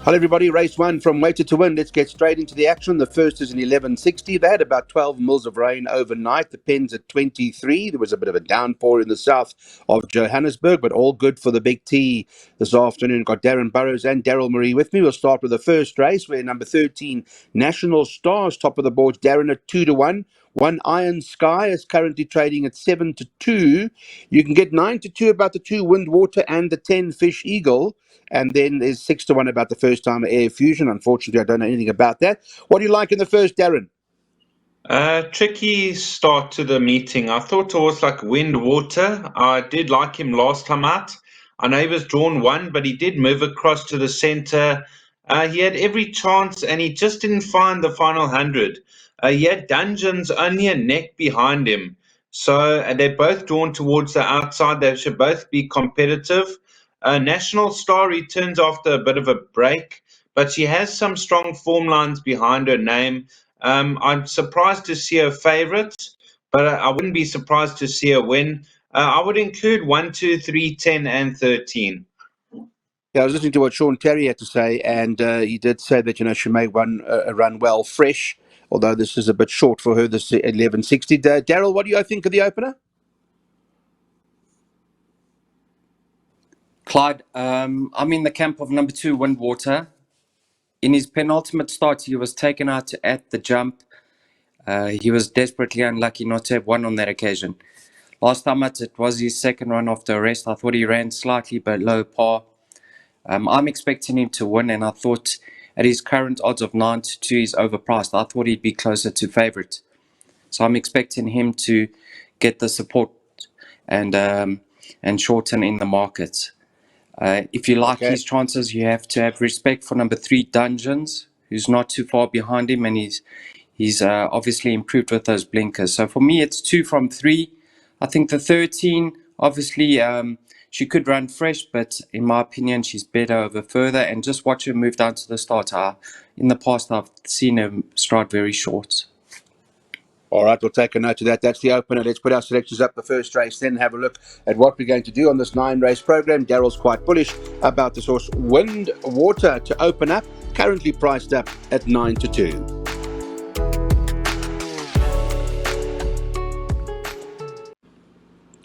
Hello everybody, race one from Weighted to Win. Let's get straight into the action. The first is an 1160. They had about 12 mils of rain overnight. The Pens at 23. There was a bit of a downpour in the south of Johannesburg, but all good for the Big T this afternoon. Got Darren Burrows and Daryl Marie with me. We'll start with the first race where number 13, National Stars, top of the board. Darren at 2-1. One Iron Sky is currently trading at 7-2. You can get 9-2 about the 2 Wind Water and the 10 Fish Eagle. And then there's 6-1 about the first time Air Fusion. Unfortunately, I don't know anything about that. What do you like in the first, Darren? Tricky start to the meeting. I thought it was like Wind Water. I did like him last time out. I know he was drawn one, but he did move across to the center. He had every chance, and he just didn't find the final 100. He had Dungeons only a neck behind him. So they're both drawn towards the outside. They should both be competitive. National Star returns after a bit of a break, but she has some strong form lines behind her name. I'm surprised to see her favourites, but I wouldn't be surprised to see her win. I would include 1, 2, 3, 10, and 13. Yeah, I was listening to what Sean Terry had to say, and he did say that, she may run well fresh, although this is a bit short for her, this 1160. Daryl, what do you think of the opener? Clyde, I'm in the camp of number 2, Windwater. In his penultimate start, he was taken out at the jump. He was desperately unlucky not to have won on that occasion. Last time out, it was his second run after a rest. I thought he ran slightly below par. I'm expecting him to win, and I thought at his current odds of 9-2, he's overpriced. I thought he'd be closer to favourite. So I'm expecting him to get the support and shorten in the market. If you like his chances, you have to have respect for number 3, Dungeons, who's not too far behind him, and he's obviously improved with those blinkers. So for me, it's 2 from 3. I think the 13, obviously, she could run fresh, but in my opinion, she's better over further. And just watch her move down to the start. In the past, I've seen her stride very short. All right, we'll take a note of that. That's the opener. Let's put our selections up the first race, then have a look at what we're going to do on this 9-race program. Daryl's quite bullish about this horse, Wind Water, to open up, currently priced up at 9-2.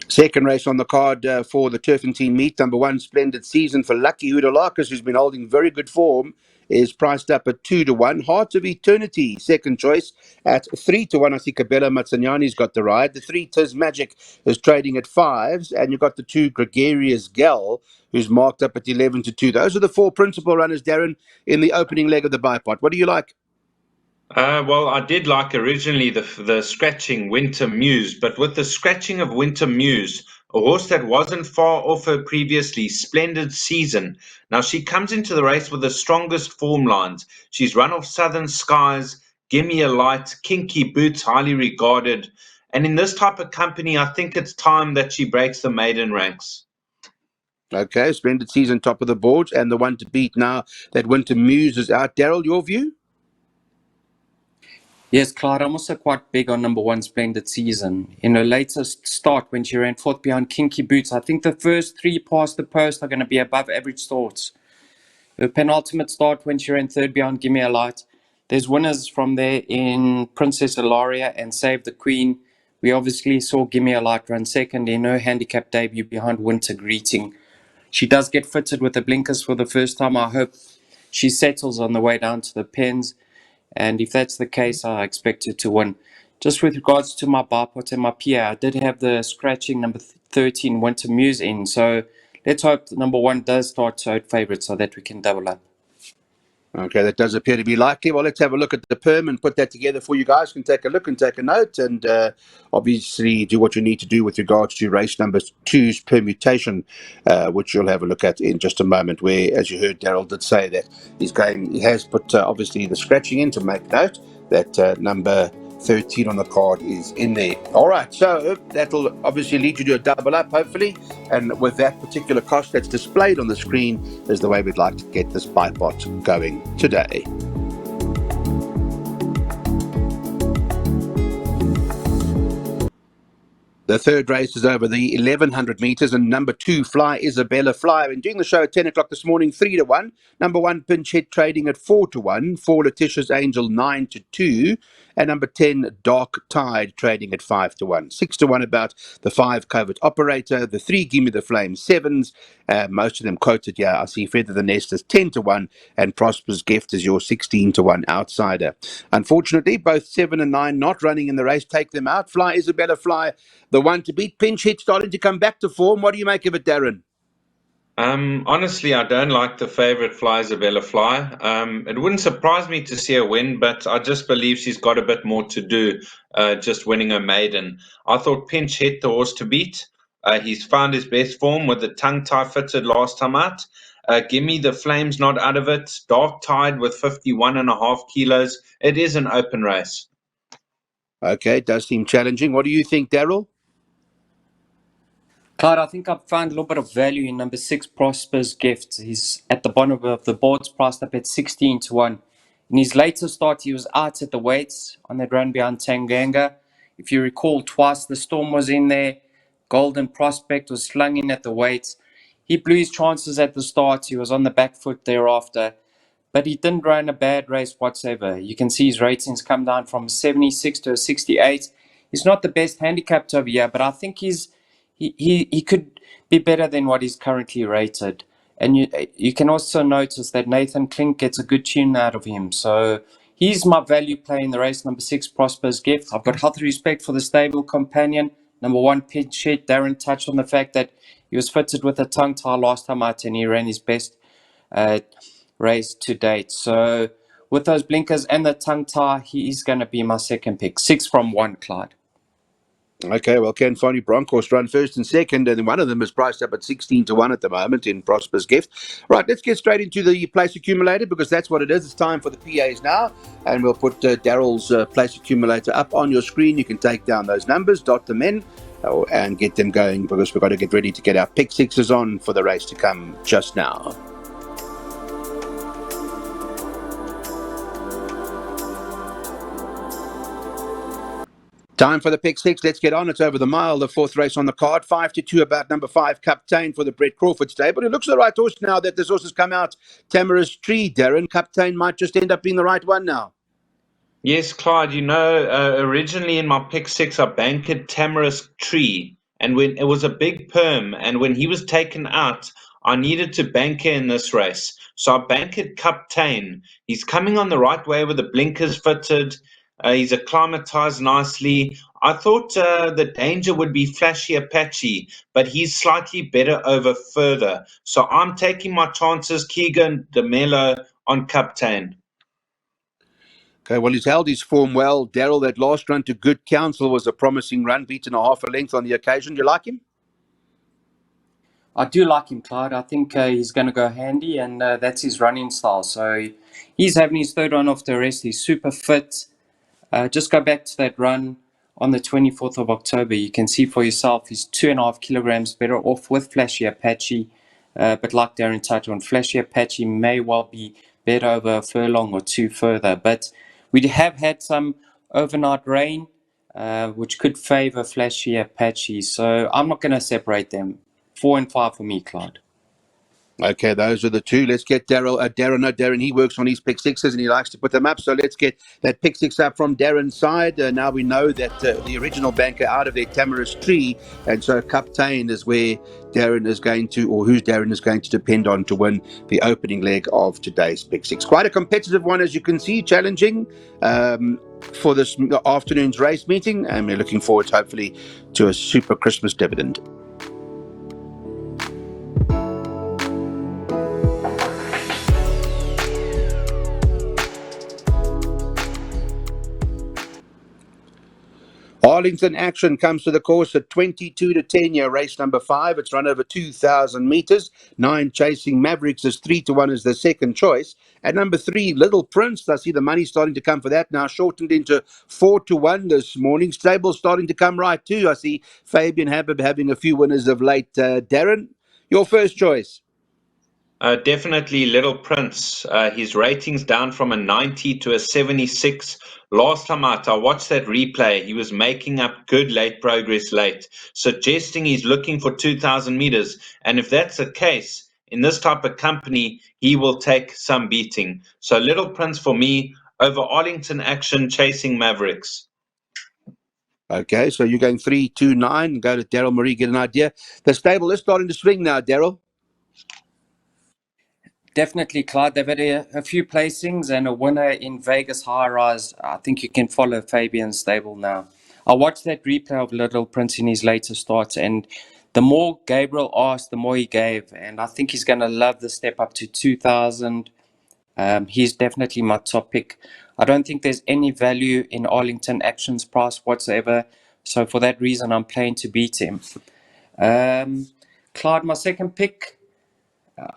Second race on the card for the turffontein meet. Number 1, Splendid Season for Lucky Udalakis, who's been holding very good form, is priced up at 2-1. Heart of Eternity, second choice, at 3-1. I see Cabela Matsanyani's got the ride. The 3, Tiz Magic, is trading at 5s. And you've got the 2, Gregarious Gal, who's marked up at 11-2. Those are the 4 principal runners, Darren, in the opening leg of the bipod. What do you like? Well, I did like originally the scratching Winter Muse, but with the scratching of Winter Muse, a horse that wasn't far off her previously, Splendid Season. Now she comes into the race with the strongest form lines. She's run off Southern Skies, Gimme a Light, Kinky Boots, highly regarded. And in this type of company, I think it's time that she breaks the maiden ranks. Okay, Splendid Season, top of the board, and the one to beat now that Winter Muse is out. Daryl, your view? Yes, Clyde, I'm also quite big on number 1, Splendid Season. In her latest start, when she ran 4th behind Kinky Boots, I think the first 3 past the post are going to be above average starts. Her penultimate start, when she ran 3rd behind Gimme a Light, there's winners from there in Princess Ilaria and Save the Queen. We obviously saw Gimme a Light run 2nd in her handicap debut behind Winter Greeting. She does get fitted with the blinkers for the first time. I hope she settles on the way down to the pens. And if that's the case, I expect her to win. Just with regards to my bipot and my PA, I did have the scratching number 13 Winter Muse in. So let's hope number 1 does start to out favourite so that we can double up. Okay, that does appear to be likely. Well, let's have a look at the perm and put that together for you guys. You can take a look and take a note, and obviously do what you need to do with regards to race number 2's permutation, which you'll have a look at in just a moment, where, as you heard, Daryl did say that he has put obviously the scratching in to make note that number 13 on the card is in there. All right, so that'll obviously lead you to a double up, hopefully, and with that particular cost that's displayed on the screen is the way we'd like to get this bipot going today. The third race is over the 1100 metres, and number 2, Fly Isabella Fly. Been doing the show at 10 o'clock this morning, 3 to 1. Number 1, Pinch Hit trading at 4 to 1. 4, Letitia's Angel 9 to 2. And number 10, Dark Tide trading at 5 to 1. 6 to 1 about the 5, Covert Operator. The 3, Gimme the Flame 7s. Most of them quoted, yeah. I see Feather the Nest is 10 to 1, and Prosper's Gift is your 16 to 1 outsider. Unfortunately, both 7 and 9 not running in the race. Take them out. Fly Isabella Fly, the one to beat. Pinch Hit starting to come back to form. What do you make of it, Darren? Honestly, I don't like the favourite Fly Isabella Fly. It wouldn't surprise me to see her win, but I just believe she's got a bit more to do, just winning her maiden. I thought Pinch Hit the horse to beat. He's found his best form with the tongue tie fitted last time out. Gimme the Flames not out of it. Dark Tide with 51.5 kilos. It is an open race. Okay, it does seem challenging. What do you think, Daryl? Clyde, I think I've found a little bit of value in number 6, Prosper's Gift. He's at the bottom of the boards, priced up at 16 to 1. In his later start, he was out at the weights on that run behind Tanganga. If you recall, twice the Storm was in there. Golden Prospect was slung in at the weights. He blew his chances at the start. He was on the back foot thereafter. But he didn't run a bad race whatsoever. You can see his ratings come down from 76 to a 68. He's not the best handicapped over here, but I think he could be better than what he's currently rated. And you can also notice that Nathan Klink gets a good tune out of him. So he's my value play in the race, number 6, Prosper's Gift. I've got healthy respect for the stable companion. Number 1, Pinch Hit. Darren touched on the fact that he was fitted with a tongue tie last time out and he ran his best race to date. So with those blinkers and the tongue tie, he is going to be my second pick. 6 from 1, Clyde. Okay, well, Ken Fonny Broncos run first and second, and one of them is priced up at 16 to 1 at the moment in Prosper's Gift. Right, let's get straight into the place accumulator because that's what it is. It's time for the PAs now, and we'll put Daryl's place accumulator up on your screen. You can take down those numbers, dot them in, and get them going because we've got to get ready to get our pick sixes on for the race to come just now. Time for the pick six. Let's get on. It's over the mile, the 4th race on the card. 5 to 2 about number 5, Captain for the Brett Crawford stable. It looks the right horse now that this horse has come out. Tamara's Tree, Darren. Captain might just end up being the right one now. Yes, Clyde, originally in my pick 6, I banked Tamara's Tree, and when it was a big perm, and when he was taken out, I needed to bank in this race. So I banked Captain. He's coming on the right way with the blinkers fitted. He's acclimatized nicely. I thought the danger would be Flashy Apache, but he's slightly better over further. So I'm taking my chances, Keegan DeMello on Captain. Okay, well, he's held his form well. Daryl, that last run to Good Counsel was a promising run, beaten a half a length on the occasion. You like him? I do like him, Clyde. I think he's going to go handy, and that's his running style. So he's having his third run off the rest. He's super fit. Just go back to that run on the 24th of October. You can see for yourself he's 2.5 kilograms better off with Flashy Apache. But like Darren touched on, Flashy Apache may well be better over a furlong or 2 further. But we have had some overnight rain, which could favor Flashy Apache. So I'm not going to separate them. 4 and 5 for me, Clyde. Okay, those are the two. Let's get Darren. He works on his pick sixes and he likes to put them up. So let's get that pick six up from Darren's side. Now we know that the original banker out of their Tamara's Tree, and so Captain is where Darren is going to, or who Darren is going to depend on to win the opening leg of today's pick six. Quite a competitive one, as you can see, challenging for this afternoon's race meeting, and we're looking forward, hopefully, to a super Christmas dividend. Arlington Action comes to the course at 22 to 10 year race number 5. It's run over 2,000 meters. 9 Chasing Mavericks is 3 to 1 as the second choice. At number 3, Little Prince. I see the money starting to come for that now, shortened into 4 to 1 this morning. Stable starting to come right too. I see Fabian Habib having a few winners of late. Darren, your first choice. Definitely Little Prince. His ratings down from a 90 to a 76 Last time out, I watched that replay. He was making up good late progress late, suggesting he's looking for 2,000 meters. And if that's the case, in this type of company, he will take some beating. So Little Prince for me over Arlington Action chasing Mavericks. Okay, so you're going 3-2-9. Go to Daryl Marie, get an idea. The stable is starting to swing now, Daryl. Definitely, Clyde. They've had a few placings and a winner in Vegas High Rise. I think you can follow Fabian's stable now. I watched that replay of Little Prince in his later starts, and the more Gabriel asked, the more he gave. And I think he's going to love the step up to 2,000. He's definitely my top pick. I don't think there's any value in Arlington Action's price whatsoever. So for that reason, I'm playing to beat him. Clyde, my second pick.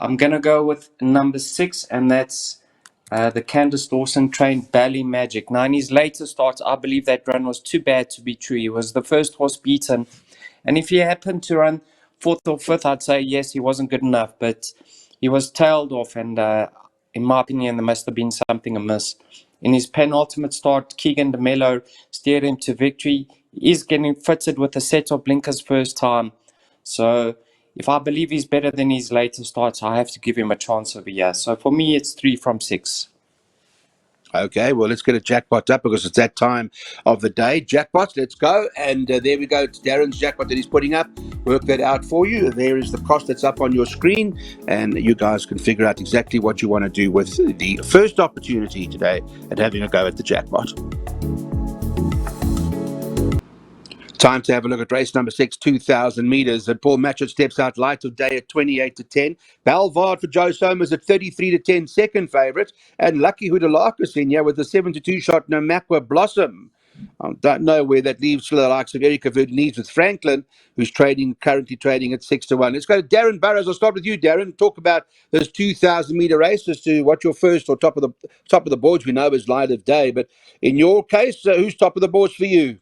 I'm going to go with number 6, and that's the Candice Dawson trained Bally Magic. Now, in his later starts, I believe that run was too bad to be true. He was the first horse beaten. And if he happened to run 4th or 5th, I'd say, yes, he wasn't good enough. But he was tailed off, and in my opinion, there must have been something amiss. In his penultimate start, Keegan DeMello steered him to victory. He is getting fitted with a set of blinkers first time. So if I believe he's better than his later starts, I have to give him a chance over here. So for me, it's 3 from 6. Okay, well, let's get a jackpot up because it's that time of the day. Jackpots, let's go. And there we go. It's Darren's jackpot that he's putting up. Work that out for you. There is the cost that's up on your screen. And you guys can figure out exactly what you want to do with the first opportunity today at having a go at the jackpot. Time to have a look at race number 6, 2,000 metres. And Paul Matchett steps out light of day at 28-10. Balvard for Joe Somers at 33-10, second favourite. And Lucky Hoodalakis in here with the 7-2 shot, Namakwa Blossom. I don't know where that leaves the likes of Erica Verdeniz with Franklin, who's currently trading at 6-1. Let's go to Darren Burrows. I'll start with you, Darren. Talk about this 2,000 metre race as to what your first or top of the boards we know is light of day. But in your case, who's top of the boards for you?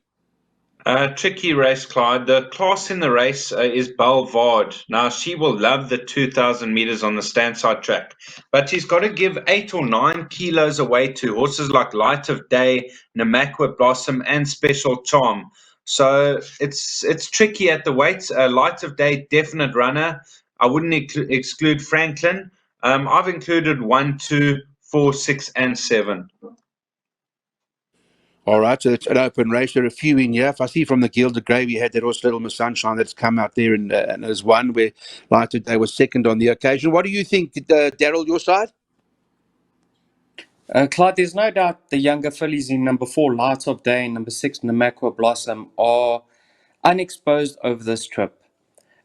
Tricky race, Clyde. The class in the race is Balvard. Now, she will love the 2,000 meters on the standside track, but she's got to give 8 or 9 kilos away to horses like Light of Day, Namakwa Blossom, and Special Charm. So it's tricky at the weights. Light of Day, definite runner. I wouldn't exclude Franklin. I've included 1, 2, 4, 6, and 7. All right, so it's an open race. There are a few in here. If I see from the Gilded Grey, we had that horse Little Miss Sunshine that's come out there and has won, where Light of Day was second on the occasion. What do you think, Daryl, your side? Clyde, there's no doubt the younger fillies in number 4, Light of Day, and number 6, Namakwa Blossom, are unexposed over this trip.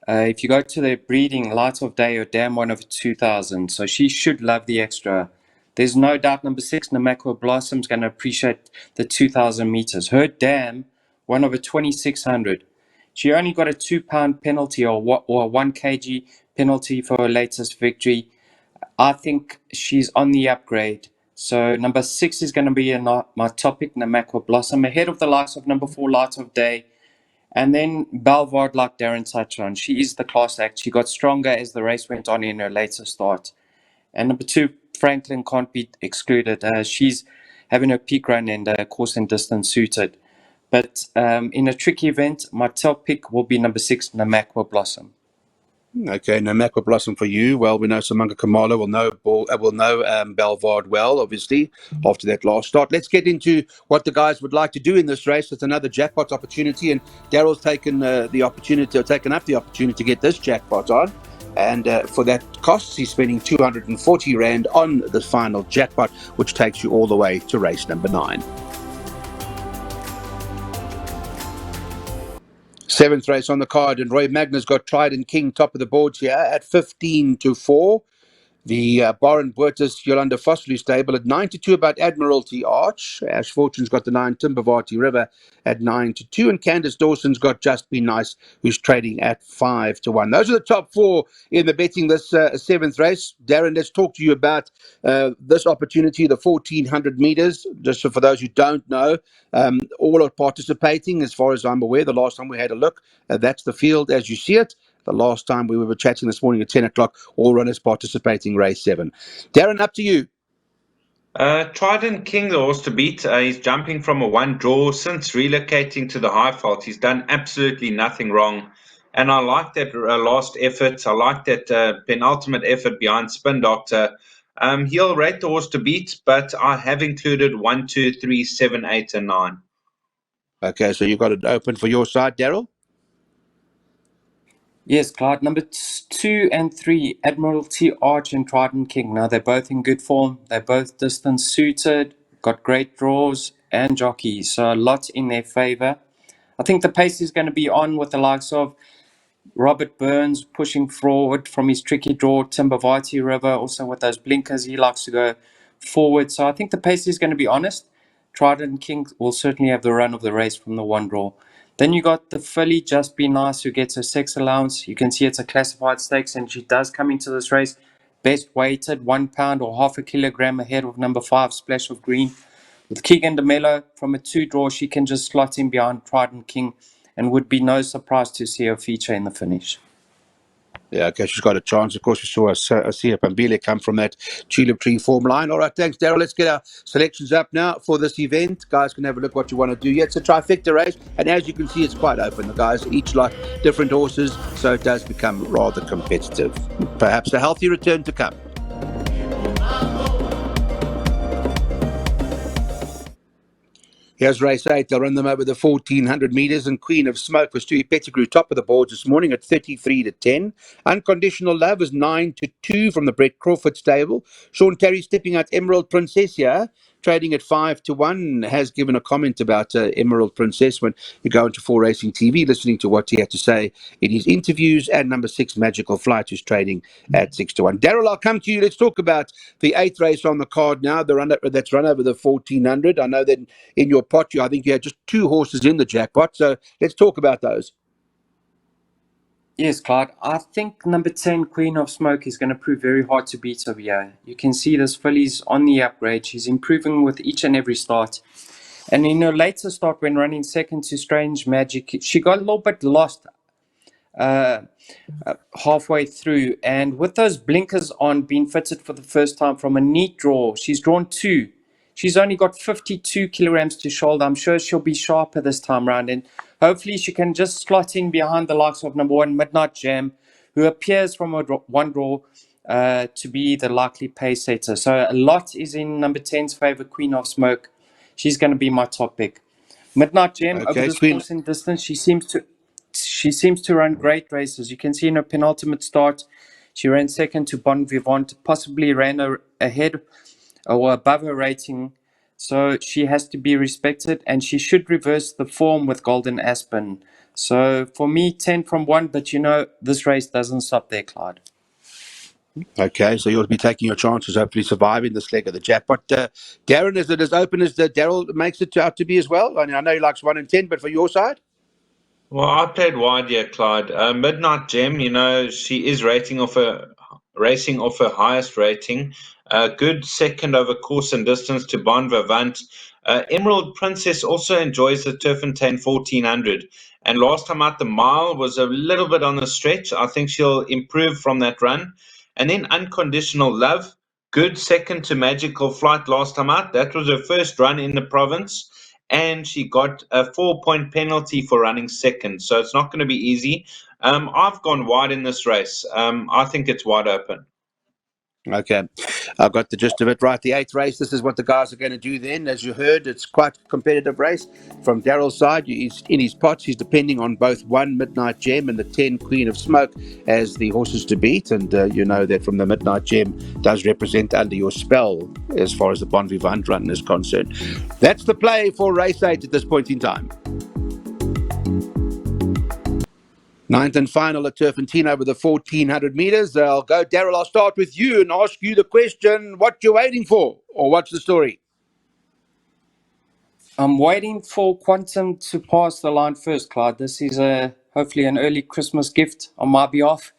If you go to their breeding, Light of Day or Dam 1 over 2,000, so she should love the extra. There's no doubt number 6, Namakwa Blossom's going to appreciate the 2,000 meters. Her Dam 1 over 2,600. She only got a £2 penalty or 1 kg penalty for her latest victory. I think she's on the upgrade. So number 6 is going to be my topic, Namakwa Blossom, ahead of the likes of number 4, Light of Day. And then Balvard, like Darren touched on, she is the class act. She got stronger as the race went on in her later start. And number 2, Franklin can't be excluded. She's having her peak run and course and distance suited. But in a tricky event, my top pick will be number 6, Namakwa Blossom. Okay, Namakwa Blossom for you. Well, we know Samanga Kamala will know Balvard well, obviously, after that last start. Let's get into what the guys would like to do in this race. It's another jackpot opportunity, and Daryl's taken up the opportunity to get this jackpot on. And for that cost, he's spending 240 Rand on the final jackpot, which takes you all the way to race number 9. 7th race on the card, and Roy Magna's got Trident King top of the boards here at 15-4. The Baron Buertus Yolanda Foslu stable at 9-2 about Admiralty Arch. Ash Fortune's got the 9 Timbavati River at 9-2. And Candice Dawson's got Just Be Nice, who's trading at 5-1. Those are the top 4 in the betting this 7th race. Darren, let's talk to you about this opportunity, the 1,400 meters. Just for those who don't know, all are participating as far as I'm aware. The last time we had a look, that's the field as you see it. The last time we were chatting this morning at 10 o'clock, all runners participating race 7. Darren, up to you. Trident King, the horse to beat. He's jumping from a one draw since relocating to the high fault. He's done absolutely nothing wrong. And I like that last effort. I like that penultimate effort behind Spin Doctor. He'll rate the horse to beat, but I have included 1, 2, 3, 7, 8, and 9. Okay, so you got it open for your side, Daryl? Yes, Clyde. Number 2 and 3, Admiralty Arch and Trident King. Now, they're both in good form. They're both distance suited, got great draws and jockeys. So a lot in their favour. I think the pace is going to be on with the likes of Robert Burns pushing forward from his tricky draw, Timbavati River, also with those blinkers, he likes to go forward. So I think the pace is going to be honest. Trident King will certainly have the run of the race from the one draw. Then you got the filly, Just Be Nice, who gets a sex allowance. You can see it's a classified stakes, and she does come into this race best weighted, 1 pound or half a kilogram ahead of number 5, Splash of Green. With Keegan DeMello from a 2 draw, she can just slot in behind Trident King and would be no surprise to see her feature in the finish. Yeah, okay, she's got a chance. Of course, we saw Sia Pambile come from that Tulip Tree form line. All right, thanks, Daryl. Let's get our selections up now for this event. Guys can have a look what you want to do. Yeah, it's a trifecta race, and as you can see, it's quite open. The guys each like different horses, so it does become rather competitive. Perhaps a healthy return to come. Here's race 8. They'll run them over the 1,400 metres, and Queen of Smoke was Stewie Pettigrew top of the boards this morning at 33-10. Unconditional Love is 9-2 from the Brett Crawford stable. Sean Terry stepping out Emerald Princess here, trading at 5-1. Has given a comment about Emerald Princess when you go into 4 Racing TV, listening to what he had to say in his interviews. And number 6, Magical Flight, who's trading at 6-1. Daryl, I'll come to you. Let's talk about the 8th race on the card now, that's run over the 1,400. I know that in your pot, I think you had just 2 horses in the jackpot. So let's talk about those. Yes, Clyde. I think number 10, Queen of Smoke, is going to prove very hard to beat over here. You can see this filly's on the upgrade. She's improving with each and every start. And in her later start, when running second to Strange Magic, she got a little bit lost halfway through. And with those blinkers on, being fitted for the first time from a neat draw, she's drawn 2. She's only got 52 kilograms to shoulder. I'm sure she'll be sharper this time round. And hopefully she can just slot in behind the likes of number 1, Midnight Jam, who appears from a one draw to be the likely pace setter. So a lot is in number 10's favour, Queen of Smoke. She's going to be my top pick. Midnight Gem over Okay, this Queen. course in distance, she seems to run great races. You can see in her penultimate start, she ran second to Bon Vivant, possibly ran ahead or above her rating. So she has to be respected, and she should reverse the form with Golden Aspen. So for me, 10 from 1, but this race doesn't stop there, Clyde. Okay, so you'll be taking your chances, hopefully surviving this leg of the jackpot. Darren, is it as open as Daryl makes it out to be as well? I mean, I know he likes 1 and 10, but for your side? Well, I played wide here, Clyde. Midnight Gem, she is racing off her highest rating. Good second over course and distance to Bon Vivant. Emerald Princess also enjoys the Turffontein 1,400. And last time out, the mile was a little bit on the stretch. I think she'll improve from that run. And then Unconditional Love. Good second to Magical Flight last time out. That was her first run in the province, and she got a 4-point penalty for running second. So it's not going to be easy. I've gone wide in this race. I think it's wide open. Okay, I've got the gist of it right. The 8th race, this is what the guys are going to do then. As you heard, it's quite a competitive race. From Daryl's side, he's in his pots. He's depending on both 1 Midnight Gem and the 10 Queen of Smoke as the horses to beat. And you know that from the Midnight Gem does represent under your spell as far as the Bon Vivant run is concerned. That's the play for race 8 at this point in time. 9th and final at Turffontein over the 1,400 metres. I'll go, Daryl, I'll start with you and ask you the question, what you're waiting for, or what's the story? I'm waiting for Quantum to pass the line first, Clyde. This is hopefully an early Christmas gift on my behalf.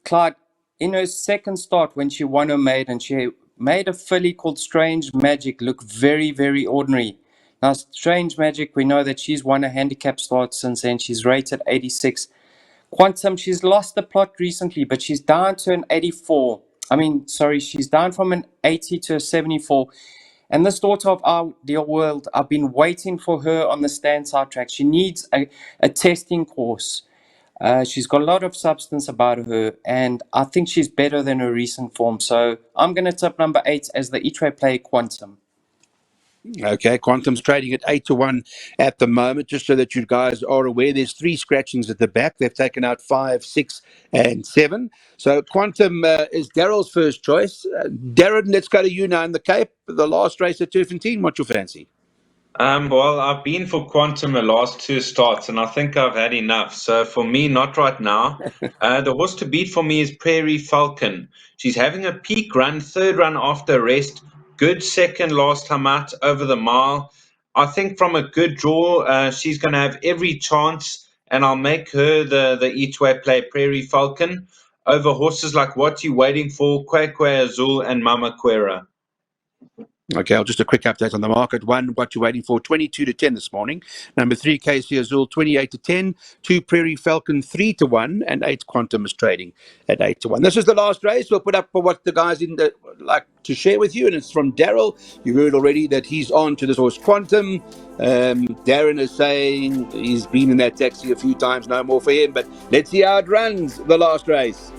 Clyde, in her second start when she won her maiden, she made a filly called Strange Magic look very, very ordinary. Now, Strange Magic, we know that she's won a handicap start since then. She's rated 86. Quantum, she's lost the plot recently, but she's down to an 84. She's down from an 80 to a 74. And this daughter of our dear world, I've been waiting for her on the stand side track. She needs a testing course. She's got a lot of substance about her, and I think she's better than her recent form. So I'm going to tip number 8 as the each way play Quantum. Okay, Quantum's trading at 8-1 at the moment. Just so that you guys are aware, there's 3 scratchings at the back. They've taken out 5, 6, and 7. So Quantum is Daryl's first choice. Darren, let's go to you now in the Cape. The last race at Turffontein. What's your fancy? Well, I've been for Quantum the last 2 starts, and I think I've had enough. So for me, not right now. The horse to beat for me is Prairie Falcon. She's having a peak run, 3rd run after rest. Good second last time out over the mile. I think from a good draw, she's going to have every chance, and I'll make her the each way play Prairie Falcon over horses like What You Waiting For, Kwekwe Azul, and Mama Quera. Okay, just a quick update on the market. 1, What You Waiting For, 22 to 10 this morning. Number 3, KC Azul, 28 to 10. 2, Prairie Falcon, 3 to 1. And 8, Quantum is trading at 8 to 1. This is the last race. We'll put up for what the guys like to share with you. And it's from Daryl. You heard already that he's on to this horse, Quantum. Darren is saying he's been in that taxi a few times, no more for him. But let's see how it runs, the last race.